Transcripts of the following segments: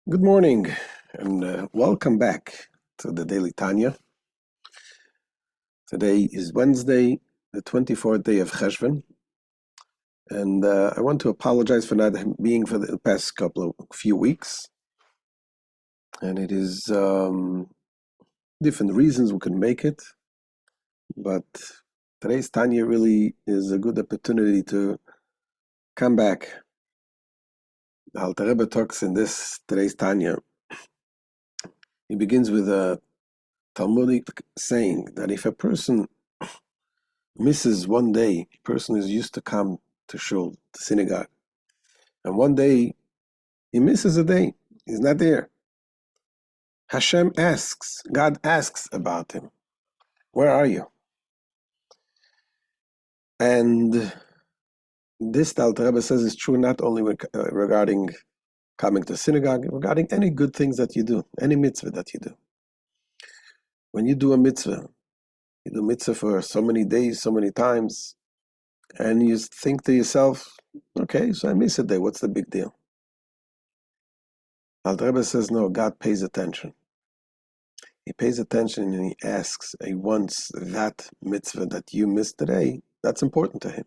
Good morning and welcome back to the Daily Tanya. Today is Wednesday, the 24th day of Cheshvan, and I want to apologize for not being for the past few weeks. And it is different reasons we can make it, but today's Tanya really is a good opportunity to come back. The Alter Rebbe talks in today's Tanya. He begins with a Talmudic saying that if a person misses one day, a person is used to come to shul, to synagogue, and one day he misses a day, he's not there. God asks about him, where are you? And this, the Alter Rebbe says, is true not only regarding coming to synagogue, regarding any good things that you do, any mitzvah that you do. When you do a mitzvah, you do mitzvah for so many days, so many times, and you think to yourself, okay, so I miss a day, what's the big deal? Alter Rebbe says, no, God pays attention. He pays attention and he asks, he wants that mitzvah that you missed today, that's important to him.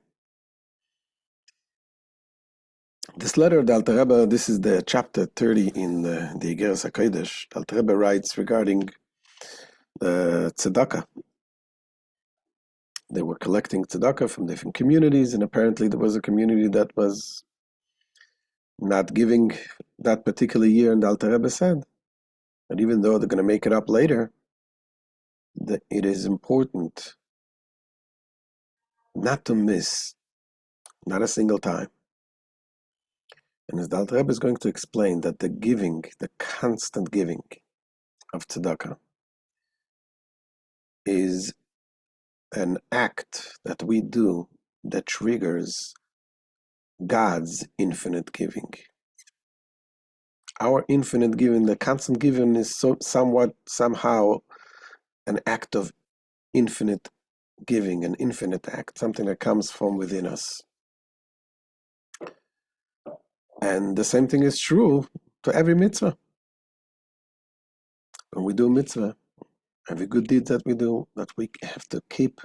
This letter of the Alter Rebbe, this is the chapter 30 in the Igeret HaKodesh. The Alter Rebbe writes regarding the tzedakah. They were collecting tzedakah from different communities, and apparently there was a community that was not giving that particular year, and the Alter Rebbe said that even though they're going to make it up later, that it is important not to miss, not a single time. And as the Alter Rebbe is going to explain that the giving, the constant giving of tzedakah is an act that we do that triggers God's infinite giving. Our infinite giving, the constant giving, is somehow an act of infinite giving, an infinite act, something that comes from within us. And the same thing is true to every mitzvah. When we do a mitzvah, every good deed that we do, that we have to keep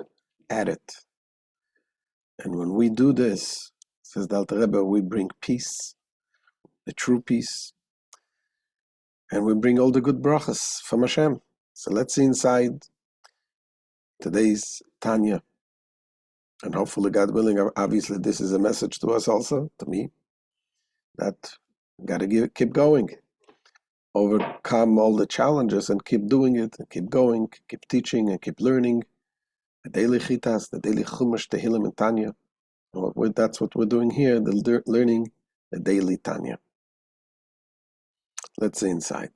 at it. And when we do this, says the Alter Rebbe, we bring peace, the true peace, and we bring all the good brachas from Hashem. So let's see inside today's Tanya. And hopefully, God willing, obviously this is a message to us also, to me, that got to keep going, overcome all the challenges and keep doing it, and keep going, keep teaching and keep learning. The daily chitas, the daily chumash, tehillim and Tanya. That's what we're doing here, learning the daily Tanya. Let's see inside.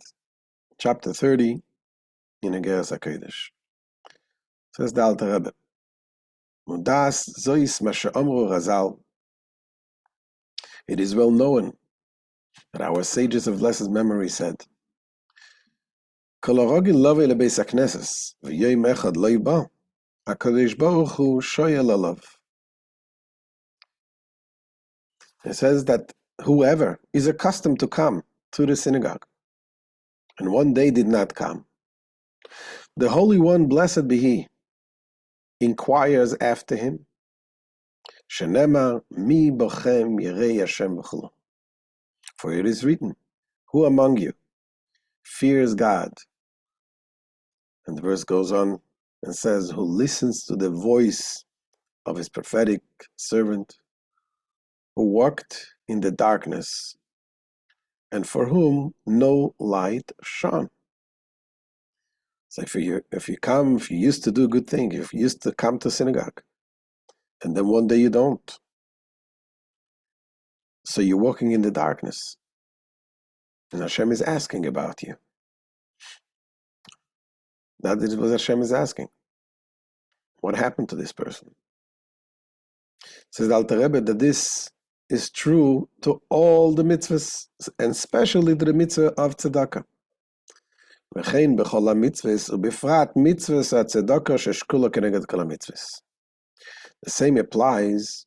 Chapter 30 in Agert HaKodesh. Says the Alter Rebbe, Mudas zois masha amru razal. It is well known that our sages of blessed memory said, Kol harogin lovei lebeis hakneses, v'yom echad lo yibah, HaKodesh Baruch Hu shoyel alav. It says that whoever is accustomed to come to the synagogue, and one day did not come, the Holy One, blessed be He, inquires after him, Shenema mi bochem yirei Hashem v'chulu. For it is written, who among you fears God? And the verse goes on and says, who listens to the voice of his prophetic servant, who walked in the darkness, and for whom no light shone. So if you used to do a good thing, if you used to come to synagogue, and then one day you don't, so you're walking in the darkness, and Hashem is asking about you. That is what Hashem is asking. What happened to this person? Says the Alter Rebbe that this is true to all the mitzvahs, and especially to the mitzvah of tzedakah. וכן בכל המצוות, ובפרט מצוות הצדקה ששקולה כנגד כל המצוות. The same applies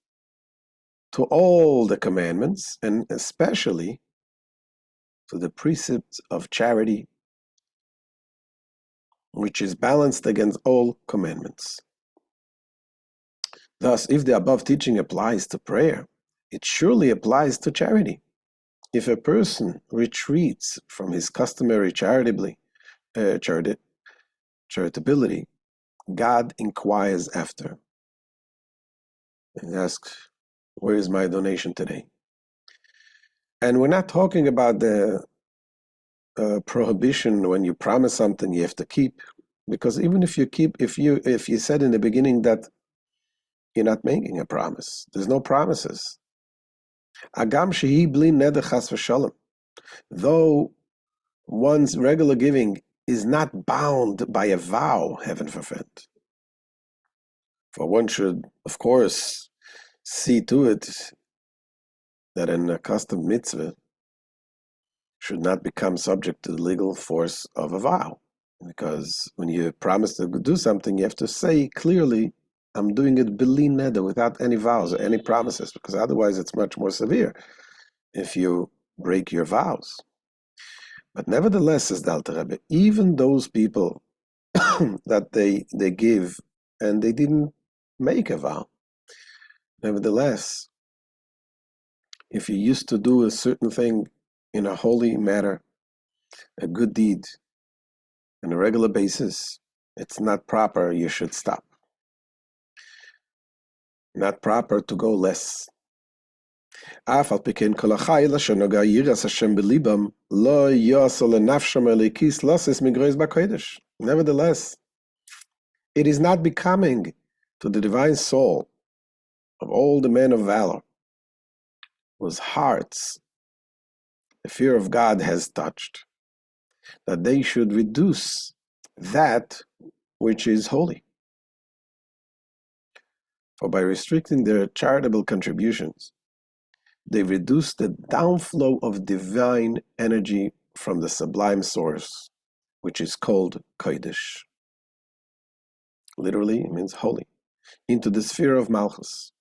to all the commandments, and especially to the precepts of charity, which is balanced against all commandments. Thus, if the above teaching applies to prayer, it surely applies to charity. If a person retreats from his customary charitability, God inquires after and asks, where is my donation today? And we're not talking about the prohibition when you promise something you have to keep, because even if you said in the beginning that you're not making a promise, there's no promises. Agam shehi bli neder chas v'shalom. Though one's regular giving is not bound by a vow, heaven forbid. For one should, of course, see to it that an accustomed mitzvah should not become subject to the legal force of a vow. Because when you promise to do something, you have to say clearly, I'm doing it b'li neder, without any vows or any promises, because otherwise it's much more severe if you break your vows. But nevertheless, says the Alter Rebbe, even those people that they give and they didn't make a vow, nevertheless, if you used to do a certain thing in a holy manner, a good deed, on a regular basis, it's not proper, you should stop. Not proper to go less. Nevertheless, it is not becoming to the divine soul of all the men of valor, whose hearts the fear of God has touched, that they should reduce that which is holy. For by restricting their charitable contributions, they reduce the downflow of divine energy from the sublime source, which is called Kodesh. Literally, it means holy, into the sphere of Malchus.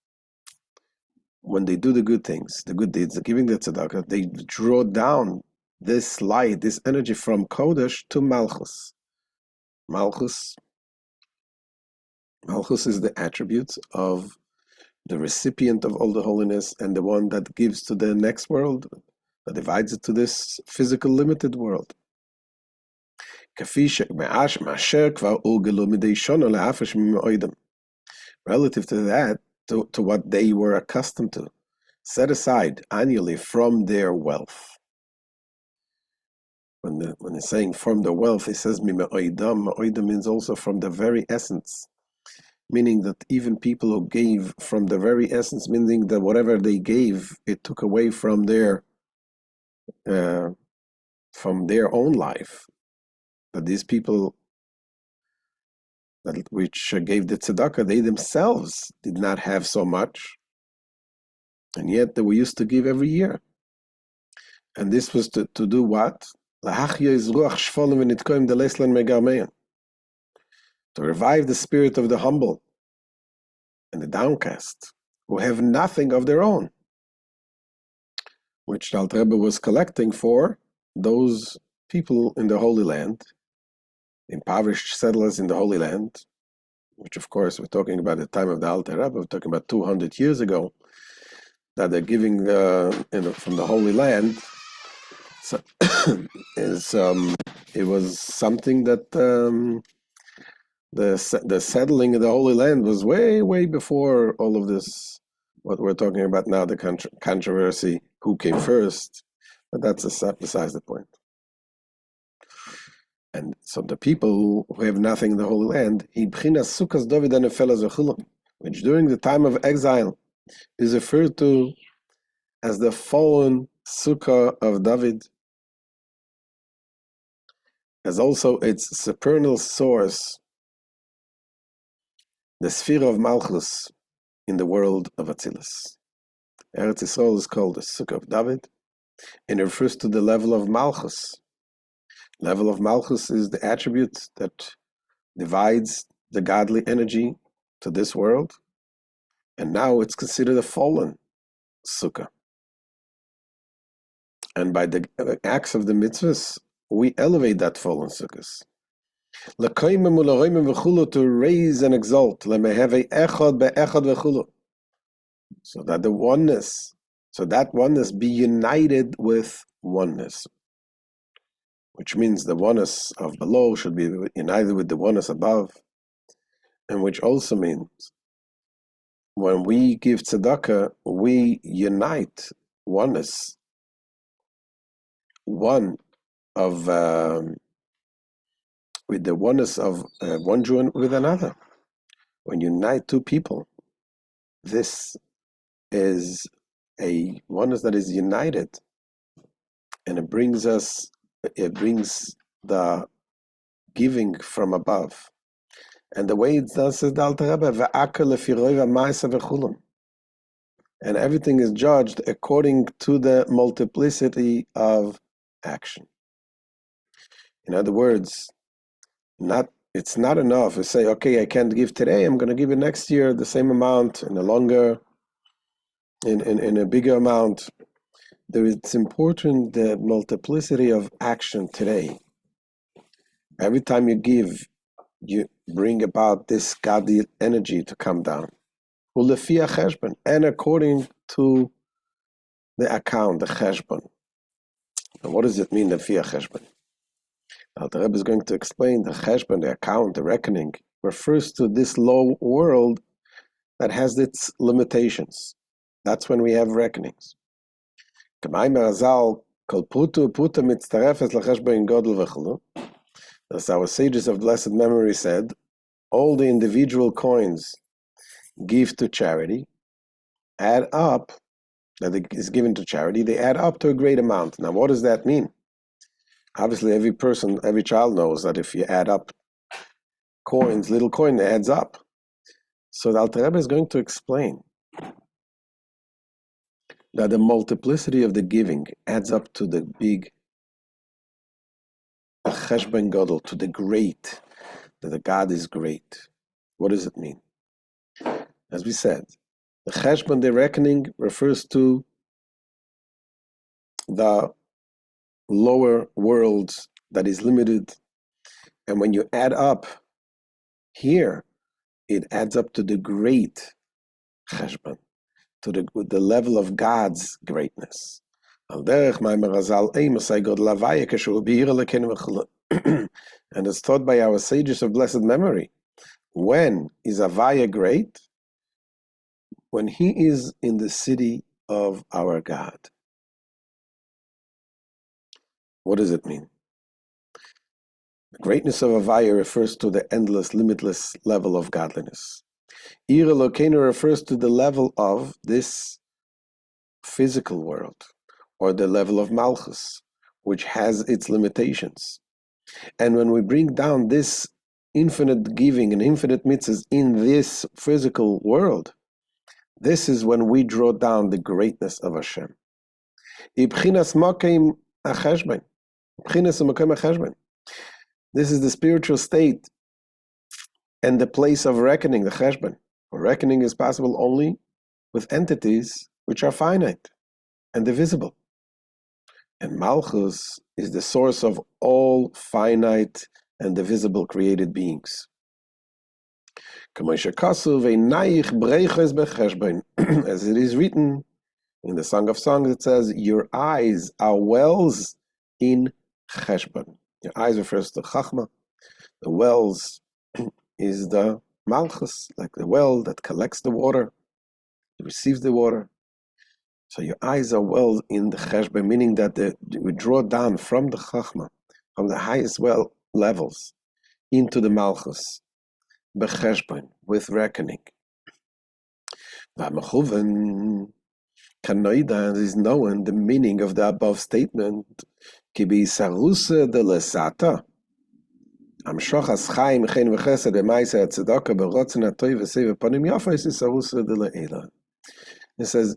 When they do the good things, the good deeds, the giving the tzedakah, they draw down this light, this energy from Kodesh to Malchus. Malchus is the attributes of the recipient of all the holiness and the one that gives to the next world, that divides it to this physical limited world. Relative to that, to what they were accustomed to, set aside annually from their wealth. When it's saying from their wealth, it says oidam means also from the very essence, meaning that even people who gave from the very essence, meaning that whatever they gave, it took away from their own life. That these people which gave the tzedakah, they themselves did not have so much, and yet they were used to give every year. And this was to do what? To revive the spirit of the humble and the downcast, who have nothing of their own, which the Alter Rebbe was collecting for those people in the Holy Land, impoverished settlers in the Holy Land, which of course we're talking about the time of the Alter Rebbe, we're talking about 200 years ago, that they're giving from the Holy Land. So it was something that the settling of the Holy Land was way, way before all of this, what we're talking about now, the controversy, who came first, but that's besides the point. And so the people who have nothing in the Holy Land, which during the time of exile is referred to as the fallen Sukkah of David, as also its supernal source, the sphere of Malchus in the world of Atzilus. Eretz Yisrael is called the Sukkah of David, and it refers to the level of Malchus. Level of Malchus is the attribute that divides the godly energy to this world, and now it's considered a fallen Sukkah. And by the acts of the mitzvahs, we elevate that fallen sukkahs. To raise and exalt. So that the oneness, so that oneness be united with oneness. Which means the oneness of below should be united with the oneness above. And which also means when we give tzedakah, we unite oneness. One of with the oneness of one Jew with another. When you unite two people, this is a oneness that is united, and it brings the giving from above. And the way it does is the Alter Rebbe, and everything is judged according to the multiplicity of action. In other words, it's not enough to say, okay, I can't give today, I'm going to give it next year the same amount in a bigger amount. It's important the multiplicity of action today. Every time you give, you bring about this godly energy to come down. And according to the account, the Cheshvan. And what does it mean, the Lefia Cheshvan? The Rebbe is going to explain the Cheshvan, the account, the reckoning, refers to this low world that has its limitations. That's when we have reckonings. As our sages of blessed memory said, all the individual coins give to charity, add up, that is given to charity, they add up to a great amount. Now, what does that mean? Obviously, every child knows that if you add up coins, little coin adds up. So the Alter Rebbe is going to explain that the multiplicity of the giving adds up to the big Cheshvan Gadol, to the great, that the God is great. What does it mean? As we said, the Cheshvan, the reckoning, refers to the lower world that is limited. And when you add up here, it adds up to the great Cheshvan, to the level of God's greatness. And it's taught by our sages of blessed memory. When is Avaya great? When he is in the city of our God. What does it mean? The greatness of Avaya refers to the endless, limitless level of godliness. Ir Elokeinu refers to the level of this physical world, or the level of Malchus, which has its limitations. And when we bring down this infinite giving and infinite mitzvahs in this physical world, this is when we draw down the greatness of Hashem. This is the spiritual state and the place of reckoning, the Cheshvan. Reckoning is possible only with entities which are finite and divisible. And Malchus is the source of all finite and divisible created beings. As it is written in the Song of Songs, it says, your eyes are wells in Cheshvan. Your eyes refers to Chachma. The wells is the Malchus, like the well that collects the water, receives the water. So your eyes are wells in the Cheshvan, meaning that we draw down from the Chachma, from the highest well levels, into the Malchus, b'Cheshvan, with reckoning. V'amechuven kanoida is known the meaning of the above statement. Ki b'Yisarusa de lesata, amshochas chaim chen v'chesed b'maisa tzedaka b'rotzen atoy v'sei v'panim yafa is Yisarusa de le'ela. It says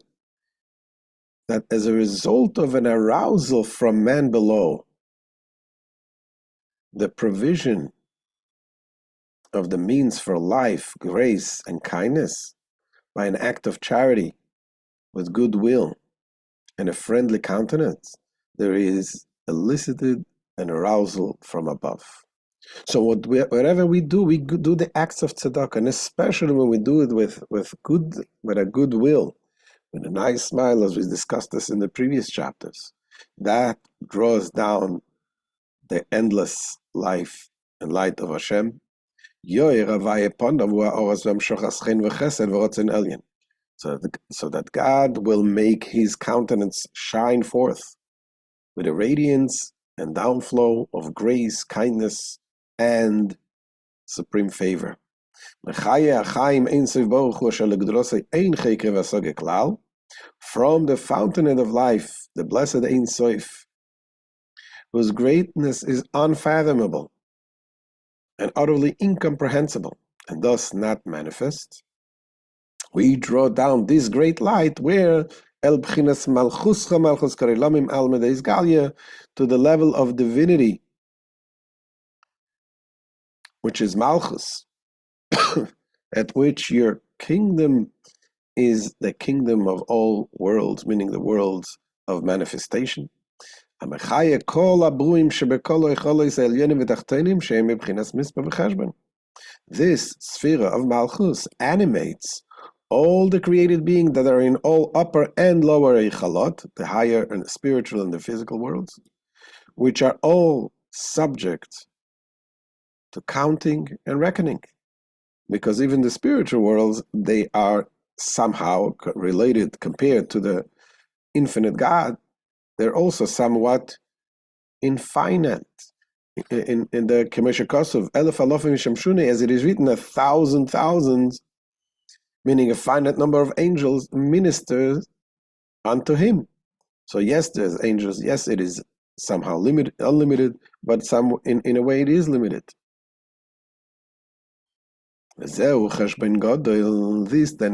that as a result of an arousal from man below, the provision of the means for life, grace, and kindness by an act of charity with goodwill and a friendly countenance, there is elicited an arousal from above. So wherever we do the acts of tzedakah, and especially when we do it with a good will, with a nice smile, as we discussed this in the previous chapters, that draws down the endless life and light of Hashem. So that God will make His countenance shine forth with a radiance and downflow of grace, kindness, and supreme favor. From the fountain of life, the blessed Ein Sof, whose greatness is unfathomable and utterly incomprehensible, and thus not manifest, we draw down this great light where El Bchinas Malchuscha Malchus Karilamim Al Medeis Galia, to the level of divinity, which is Malchus, at which your kingdom is the kingdom of all worlds, meaning the worlds of manifestation. This sphere of Malchus animates all the created beings that are in all upper and lower eichalot, the higher and spiritual and the physical worlds, which are all subject to counting and reckoning. Because even the spiritual worlds, they are somehow related, compared to the infinite God, they're also somewhat infinite. In the Kemesha Kosov, Elef Alofim Shamshune, as it is written, 1,000 thousands, meaning a finite number of angels, ministers unto him. So yes, there's angels, yes, it is somehow limited, unlimited, but in a way it is limited. This then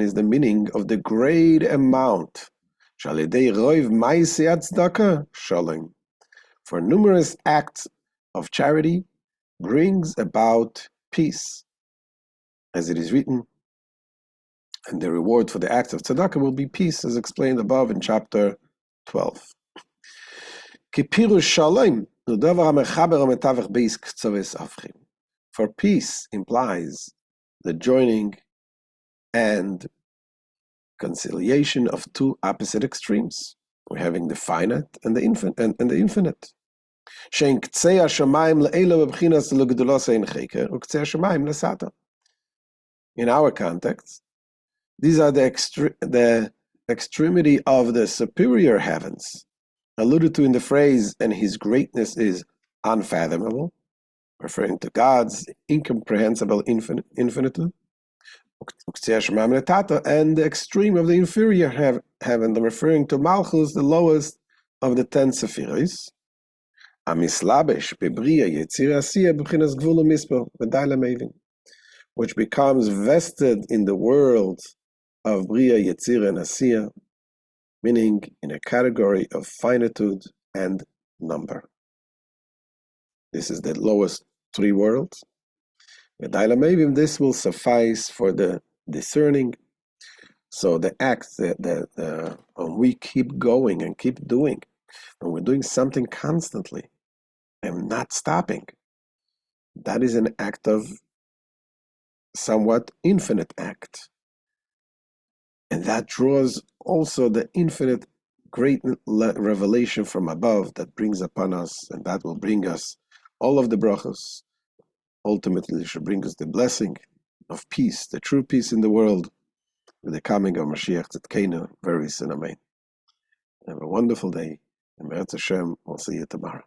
is the meaning of the great amount. For numerous acts of charity brings about peace, as it is written, and the reward for the acts of tzedakah will be peace, as explained above in chapter 12. For peace implies the joining and conciliation of two opposite extremes. We're having the finite and the infinite. In our context, these are the extremity of the superior heavens, alluded to in the phrase, and his greatness is unfathomable, referring to God's incomprehensible infinitude, and the extreme of the inferior heaven, referring to Malchus, the lowest of the 10 Sephiros, which becomes vested in the world of Bria, Yetzirah, and Asiya, meaning in a category of finitude and number. This is the lowest 3 worlds. This will suffice for the discerning. So the acts that we keep going and keep doing, and we're doing something constantly and not stopping, that is an act of somewhat infinite act. And that draws also the infinite great revelation from above that brings upon us, and that will bring us all of the brachos. Ultimately, it should bring us the blessing of peace, the true peace in the world, with the coming of Mashiach Tzidkenu very soon. Amen. Have a wonderful day, and Me'etz Hashem, we'll see you tomorrow.